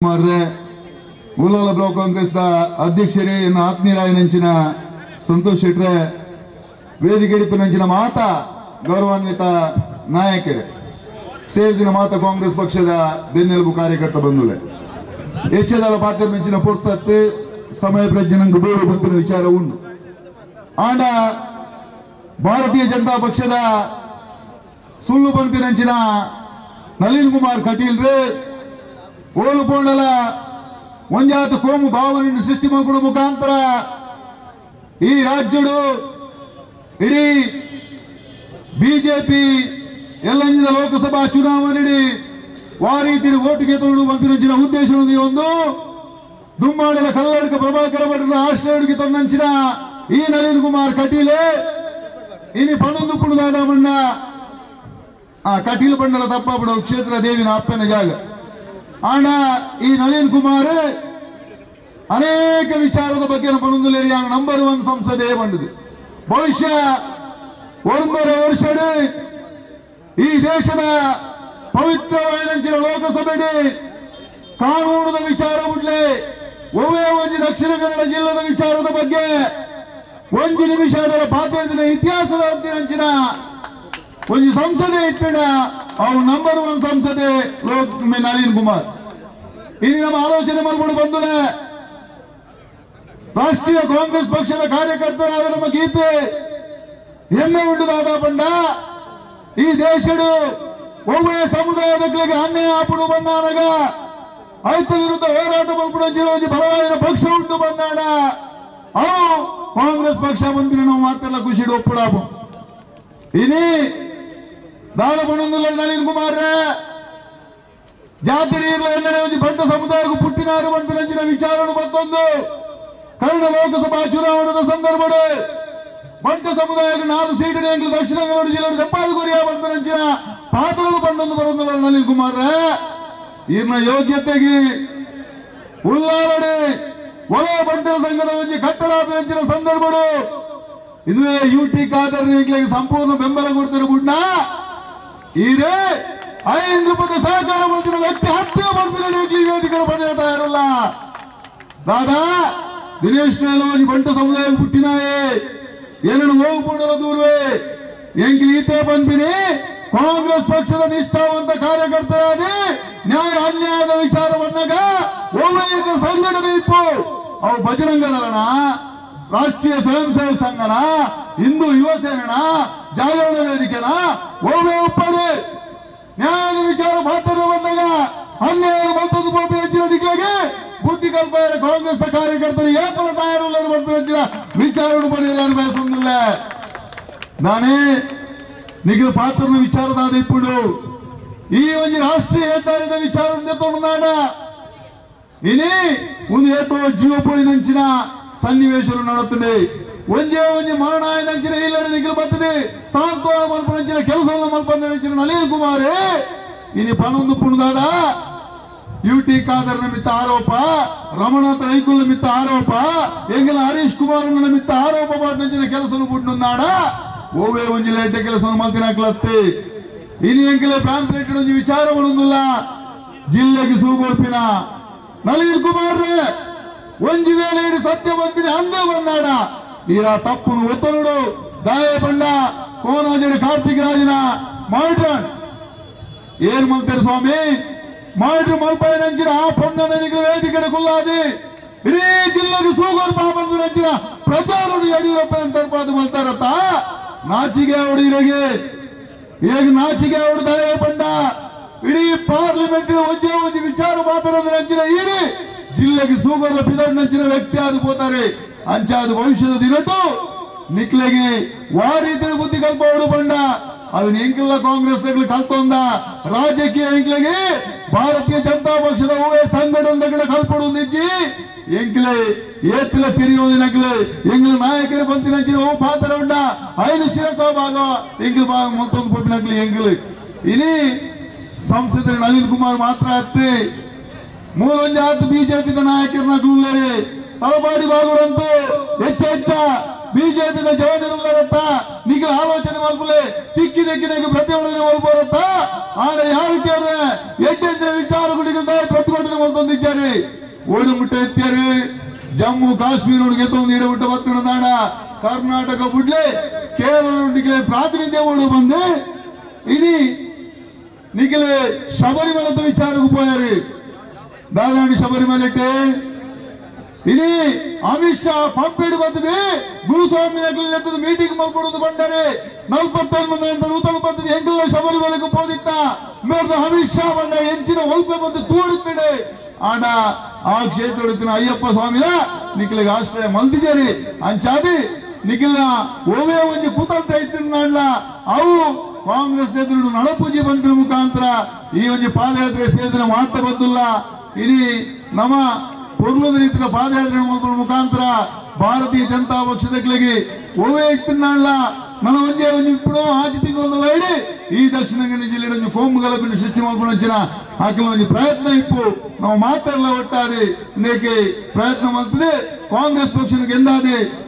Ullal block Congress ಅಧ್ಯಕ್ಷರೇ ಆತ್ಮೀಯರಾಯನಂಚಿನ ಸಂತೋಷ್ ಶೆಟ್ರೆ ವೇದಿಕೆಡಿಪಿನಂಚಿನ ಮಾತ ಗೌರವಾನ್ವಿತ ನಾಯಕರೇ ಸೇರಿದಿನ ಮಾತ ಕಾಂಗ್ರೆಸ್ ಪಕ್ಷದ ಬೆನ್ನೆಲುಬು ಕಾರ್ಯಕರ್ತ ಬಂಧುಗಳೇ ಹೆಚ್ಚದಾದ ಪಾತ್ರ ಮೆಂಚಿನ ಪೊರ್ತತ್ತು ಸಮಯ ಪ್ರಜ್ಞನಂಗೆ ಬೇರು ಬಂಪಿನ ವಿಚಾರ ಉಂಟು ಆಂಡ ಭಾರತೀಯ ಜನತಾ ಪಕ್ಷದ ಸುಳ್ಳು ಬಂಪಿನಂಚಿನ ನಳಿನ್ ಕುಮಾರ್ ಕಟೀಲ್ ರೇ ಓಲು ಪೋಂಡಲ ಒಂಜಾತ ಕೋಮು ಭಾವನೆಯನ್ನು ಸೃಷ್ಟಿ ಮಾಡುವ ಮುಖಾಂತರ ಈ ರಾಜ್ಯಡು ಇಡೀ ಬಿಜೆಪಿ ಎಲ್ಲಂಜಿದ ಲೋಕಸಭಾ ಚುನಾವಣೆ ವಾರೀತಿ ಓಟಿಗೆ ತೊಗೊಂಡು ಬಂಪಿನಂಚಿನ ಉದ್ದೇಶವನ್ನು ಒಂದು ದುಮ್ಮಾಡಲ ಕಲ್ಲಡ್ಕ ಪ್ರಭಾಕರ ಭಟ್ರ ಆಶ್ರಯಕ್ಕೆ ತೊಂದಂಚಿನ ಈ ನಳಿನ್ ಕುಮಾರ್ ಕಟೀಲೆ ಇನಿ ಪಣೊಂದು ಪುಣದಾದ ಮಣ್ಣ ಕಟೀಲ್ ಬಂಡಲ ತಪ್ಪಾಬಿಡ ಕ್ಷೇತ್ರ ದೇವಿನ ಅಪ್ಪನ ಜಾಗ ಆಣ ಈ ನಳಿನ್ ಕುಮಾರ್ ಅನೇಕ ವಿಚಾರದ ಬಗ್ಗೆ ಪಣೊಂದುಲೇರಿ ನಂಬರ್ 1 ಸಂಸದೆ ಬಂದಿದೆ ಭವಿಷ್ಯ 1 ವರ್ಷ ಈ ದೇಶದ ಪವಿತ್ರವಾದ ಲೋಕಸಭೆ ಕಾನೂನದ ವಿಚಾರ ಉಡ್ಲೆ ಒವ್ವೇ ಒಂದು ದಕ್ಷಿಣ ಕನ್ನಡ ಜಿಲ್ಲೆದ ವಿಚಾರದ ಬಗ್ಗೆ 1 ನಿಮಿಷದ ಪಾತ್ರದ ಇತಿಹಾಸದ ಅಂಚಿನ ಒಂದು ಸಂಸದೆ ಇತ್ತಡ ಅವ್ರು ನಂಬರ್ 1 ಸಂಸದೆ ನಳಿನ್ ಕುಮಾರ್ ಇಲ್ಲಿ ನಮ್ಮ ಆಲೋಚನೆ ಮಾಡ್ಕೊಂಡು ಬಂದಲೆ ರಾಷ್ಟ್ರೀಯ ಕಾಂಗ್ರೆಸ್ ಪಕ್ಷದ ಕಾರ್ಯಕರ್ತರಾದ ನಮ್ಮ ಗೀತೆ ಹೆಮ್ಮೆ ಉಂಟುದಾದ ಬಂಡ ಈ ದೇಶದ ಒವ್ವೇ ಸಮುದಾಯದ ಅನ್ಯಾಯ ಆಪಡು ಬಂದಾನಾಗ ಆಯ್ತ ವಿರುದ್ಧ ಹೋರಾಟ ಮಾಡ್ಕೊಂಡು ಬಲವಾದ ಪಕ್ಷ ಉಂಟು ಬಂದಾಡ ಅವು ಕಾಂಗ್ರೆಸ್ ಪಕ್ಷ ಬಂದ್ರೆ ನಾವು ಮಾತೆಲ್ಲ ಖುಷಿ ಒಪ್ಪುಡಾಬು ಇನಿ ದಾದ ಪಣೊಂದುಲ್ಲ ನಳಿನ್ ಕುಮಾರ್ ಜಾತಿ ಬಂಟ ಸಮುದಾಯಕ್ಕೂ ಪುಟ್ಟಿನಾರು ಬಂಪಿನಂಚಿನ ವಿಚಾರ ಮತ್ತೊಂದು ಕಳೆದ ಲೋಕಸಭಾ ಚುನಾವಣೆಯ ಸಂದರ್ಭ ಬಂಟ ಸಮುದಾಯಕ್ಕೆ 4 ಸೀಟಿನ ದಕ್ಷಿಣ ಕನ್ನಡ ಜಿಲ್ಲೆ ದಪ್ಪಾದ ಗುರಿಯ ಬಂಪಿನಂಚಿನ ಪಾತ್ರಗಳು ಬಂಡೊಂದು ಬರೋದಿಲ್ಲ ನಳಿನ್ ಕುಮಾರ್ ಇನ್ನ ಯೋಗ್ಯತೆಗೆ ಉಳ್ಳಾಲಡೆ ಒಳ ಬಂಟರ ಸಂಘದ ಒಂದು ಕಟ್ಟಡ ಬೆಂಚಿನ ಸಂದರ್ಭ ಇದುವೇ ಯುಟಿ ಖಾದರ್ ಸಂಪೂರ್ಣ ಬೆಂಬಲ ಕೊಡ್ತಾರೆ ಬುಡ್ನ ಇದೇ 5 ರೂಪಾಯಿ ಸಹಕಾರ ಮಂತ್ರಿನ ವ್ಯಕ್ತಿ 10 ಬಂಪಿನಲ್ಲಿ ವೇದಿಕೆ ಬಂದಿರ್ತಾ ಇರಲ್ಲ ದಾದಾ ದಿನೇಶ್ ಬಂಟ ಸಮುದಾಯ ಪುಟ್ಟಿನಾಯೇ ಏನನ್ನು ಹೋಗ್ಬಿಡಲು ದೂರವೇ ಎಂಕಿಲಿ ಈತೆ ಬಂದ್ಬಿನಿ ಕಾಂಗ್ರೆಸ್ ಪಕ್ಷದ ನಿಷ್ಠಾವಂತ ಕಾರ್ಯಕರ್ತರಾದ ನ್ಯಾಯ ಅನ್ಯಾಯದ ವಿಚಾರವನ್ನಾಗ ಒವ್ವೇ ಸಂಘಟನೆ ಇಪ್ಪು ಅವು ಬಜರಂಗದಳನ ರಾಷ್ಟ್ರೀಯ ಸ್ವಯಂ ಸೇವಕ ಸಂಘನ ಹಿಂದೂ ಯುವ ಸೇನನ ಜಾಗರಣ ವೇದಿಕೆನ ಒವ್ವೇ ಒಪ್ಪದೆ ನ್ಯಾಯದ ವಿಚಾರ ಮಾತಾಡ ಬಂದಾಗ ಅನ್ಯಾಯ ಮತ್ತೊಂದು ಹೆಚ್ಚಿನ ಬುದ್ಧಿ ಕಲ್ಪನೆ ಕಾಂಗ್ರೆಸ್ ಕಾರ್ಯಕರ್ತರು ಏಪಲ ತಯಾರಿಲ್ಲ ಹೆಚ್ಚಿನ ವಿಚಾರವನ್ನು ಪಡೆಯಲು ಬಯಸುವುದಿಲ್ಲ ನಾನೇ ನಿಖಿಲ ಪಾತ್ರನ ವಿಚಾರದಾದ ಇಪ್ಪುಡು ಈ ಒಂದು ರಾಷ್ಟ್ರೀಯ ಹೆದ್ದಾರಿನ ವಿಚಾರ ತೊಗೊಂಡಾಡ ಇನಿ ಒಂದು ಏತೋ ಜೀವಪೋಯಿನಂಚಿನ ಸನ್ನಿವೇಶ ನಡೆಯುತ್ತದೆ ಒಂದೇ ಮರಣಾಯನಂಚಿನ ಇಲ್ಲ ನಿಖಿಲ ಬರ್ತದೆ ಸಾಂತ್ವನ ಮಲ್ಪನಂಚಿನ ಕೆಲಸವನ್ನು ಮಲ್ಪನಂಚಿನ ನಳಿನ್ ಕುಮಾರ್ ಇನಿ ಪಣೊಂದು ಪುಣದಾದ ಯುಟಿ ಖಾದರ್ ನಿಮಿತ್ತ ಆರೋಪ ರಮಣಾಥ ರೈಕುಲ್ ನಿಮಿತ್ತ ಆರೋಪ ಎಂಗೆಲ್ಲ ಹರೀಶ್ ಕುಮಾರ್ ನಿಮಿತ್ತ ಆರೋಪ ಮಾಡಿನ ಕೆಲಸ ಬಿಟ್ಟುಂದಾಡ ಓವೇ ಒಂಜಿ ಲೈಟ್ ಕೆಲಸ ಮಲ್ತಿನಾಕ್ಲತ್ತಿ ಇನಿ ಎಂಕೆಲೆ ಪ್ಯಾಂಪ್ಲೆಟ್ ಒಂದು ವಿಚಾರ ಮಾಡೋದಿಲ್ಲ ಜಿಲ್ಲೆಗೆ ಸೂಗೋರ್ಪಿನ ನಳಿನ್ ಕುಮಾರ್ ಒಂಜಿ ವೇಳೆ ಸತ್ಯ ಬಂದಿನ ಅಂದೇ ಬಂದಾಡ ಈರ ತಪ್ಪು ಒತ್ತನೋಡು ದಾಯ ಬಂಡ ಕೋನಾಜಡಿ ಕಾರ್ತಿಕ್ ರಾಜನ ಮಾಡ್ರನ್ ಏನ್ ಮಲ್ತಾರೆ ಸ್ವಾಮಿ ಮಾಡ್ರು ಮಲ್ಪಾಯನಂಚಿನ ಆ ಪೊಣ್ಣ ವೇದಿಕೆ ಕುಲ್ಲಾದಿ ಇಡೀ ಜಿಲ್ಲೆಗೆ ಸೂಗೋರ್ಪ ಬಂದು ನಂಚಿನ ಪ್ರಚಾರ ಯಡಿಯೂರಪ್ಪ ಅಂತರ್ಪಾದ ಮಲ್ತಾರತ್ತ ನಾಚಿಗೆ ಅವಡಿಗೆ ಈಗ ನಾಚಿಗೆ ಅವಡು ದಾಯ ಬಂಡ ಇಡೀ ಪಾರ್ಲಿಮೆಂಟ್ ಒಂದೇ ವಿಚಾರ ಮಾತಾಡೋದು ನಂಚಿನ ಈರಿ ಜಿಲ್ಲೆಗೆ ಸೂಗೋರ್ಲ ಪಿದಡ್ ನಂಚಿನ ವ್ಯಕ್ತಿ ಆದ ಹೋತಾರೆ ಅಂಚಾದ ಭವಿಷ್ಯದ ದಿನಟ್ಟು ನಿಕ್ಲೆಗೆ ವಾರೀತಿ ಬುದ್ಧಿ ಕಲ್ಪ ಅವಡು ಬಂಡ ಅವನ್ ಎಂಕಿಲ್ಲ ಕಾಂಗ್ರೆಸ್ ಕಲ್ತೊಂದ ರಾಜಕೀಯ ಎಂಕ್ಲೆಗೆ ಭಾರತೀಯ ಜನತಾ ಪಕ್ಷದ ಹೂವೇ ಸಂಘಟನೆ ಕಲ್ಪಡು ನಿಜ್ಜಿ ಎಂಕ್ಲೆ ಏತಿಲ ತಿರಿಯೋದಿನಕ್ಲೆ ಎಂಗ್ಲ ನಾಯಕರು ಬಂತಿನಂಚಿನ ಹೂ ಪಾತ್ರ ಉಂಡ 5 ಶಿರಸ ಭಾಗ ಎಂಗ್ಲ ಭಾಗ ಮತ್ತೊಂದು ಪುಟ್ಟಿನಕ್ಲಿ ಎಂಗ್ಲ ಇನಿ ಸಂಸದ ನಳಿನ್ ಕುಮಾರ್ ಮಾತ್ರ ಹತ್ತಿ ಮೂಲೊಂಜ ಹತ್ತು ಬಿಜೆಪಿ ನಾಯಕರನ್ನ ತಲಪಾಡಿ ಭಾಗಗಳಂತೂ ಹೆಚ್ಚ ಬಿಜೆಪಿ ಜವಾನಿರತ್ತ ನಿಗ ಆಲೋಚನೆ ಮಲ್ಪಲೆ ತಿಕ್ಕಿ ಪ್ರತಿಭಟನೆ ಮಲ್ಪರತ್ತ ಆಡ ಯಾರು ಕೇಳಿದ್ರೆ ಎಟ್ಟೆಂದ್ರೆ ವಿಚಾರಗಳಿಗಿಂತ ಪ್ರತಿಭಟನೆ ಹೊಂದಿದ್ದಾರೆ ಓಡು ಮುಟ್ಟ ಎತ್ತಿಯಾರು ಜಮ್ಮು ಕಾಶ್ಮೀರ ಗೆದ್ದೊಂದು ಇಡಬಿಟ್ಟ ಬತ್ತಣ ನಾಡ ಕರ್ನಾಟಕ ಬಿಡ್ಲೆ ಕೇರಳ ಪ್ರಾತಿನಿಧ್ಯ ಓಡು ಬಂದು ಇನಿ ನಿಖಿಲೆ ಶಬರಿಮಲದ ವಿಚಾರಕ್ಕೆ ಹೋಯಾರು ದಾದಾಣಿ ಶಬರಿಮಲೆ ಇನಿ ಅಮಿತ್ ಶಾ ಪಂಪೇಡು ಬಂದಿದೆ ಗುರುಸ್ವಾಮಿ ಮೀಟಿಂಗ್ ಮಾಡ್ಕೊಡೋದು ಬಂದರೆ 45 ಮಂದಿ ನೂತನ ಪದ್ಧತಿ ಹೆಂಗಲ್ಲ ಶಬರಿಮಲೆಗೆ ಹೋದಿತ್ತ ಮೇರೆ ಅಮಿತ್ ಶಾ ಬಂದ ಹೆಂಚಿನ ಒಲ್ಪೆ ಬಂದು ತೋಡುತ್ತಿದೆ ಆಡ ಆ ಕ್ಷೇತ್ರ ಅಯ್ಯಪ್ಪ ಸ್ವಾಮಿನ ನಿಖಿಲಿಗೆ ಆಶ್ರಯ ಮಲ್ದಿಜರಿ ಅಂಚಾದಿ ನಿಖಿಲ ಓವೇ ಒಂದು ಕೂತಂತ ಇತ್ತಿನ ಅವು ಕಾಂಗ್ರೆಸ್ ಎದುರು ನಳಪೂಜೆ ಬಂದ್ರ ಮುಖಾಂತರ ಈ ಒಂದು ಪಾದಯಾತ್ರೆ ಸೇರಿದ್ರೆ ಮಾಡ್ತಾ ಬಂದಿಲ್ಲ ಇಡೀ ನಮ್ಮ ಪೊರ್ಲದ ರೀತಿಯ ಪಾದಯಾತ್ರೆ ಮುಖಾಂತರ ಭಾರತೀಯ ಜನತಾ ಪಕ್ಷದಗಳಿಗೆ ಓವೇ ಇತ್ತಿನ ನನ್ನ ಒಂದೇ ಒಂದು ఇప్పుడు ಆಚೆ ತಿಂಗಳು ಹೇಳಿ ಈ ದಕ್ಷಿಣ ಕನ್ನಡ ಜಿಲ್ಲೆಯ ಒಂದು ಕೋಮು ಗಲಭೆಯನ್ನು ಸೃಷ್ಟಿ ಮಾಡ್ಕೊಂಡು ಹಾಕಲು ಒಂದು ಪ್ರಯತ್ನ ಇಪ್ಪು ನಾವು ಮಾತಾಡಲ್ಲ ಒಟ್ಟಾದೆ ಪ್ರಯತ್ನ ಮಾಡ್ತದೆ ಕಾಂಗ್ರೆಸ್ ಪಕ್ಷಕ್ಕೆ ಎಂದಾದೆ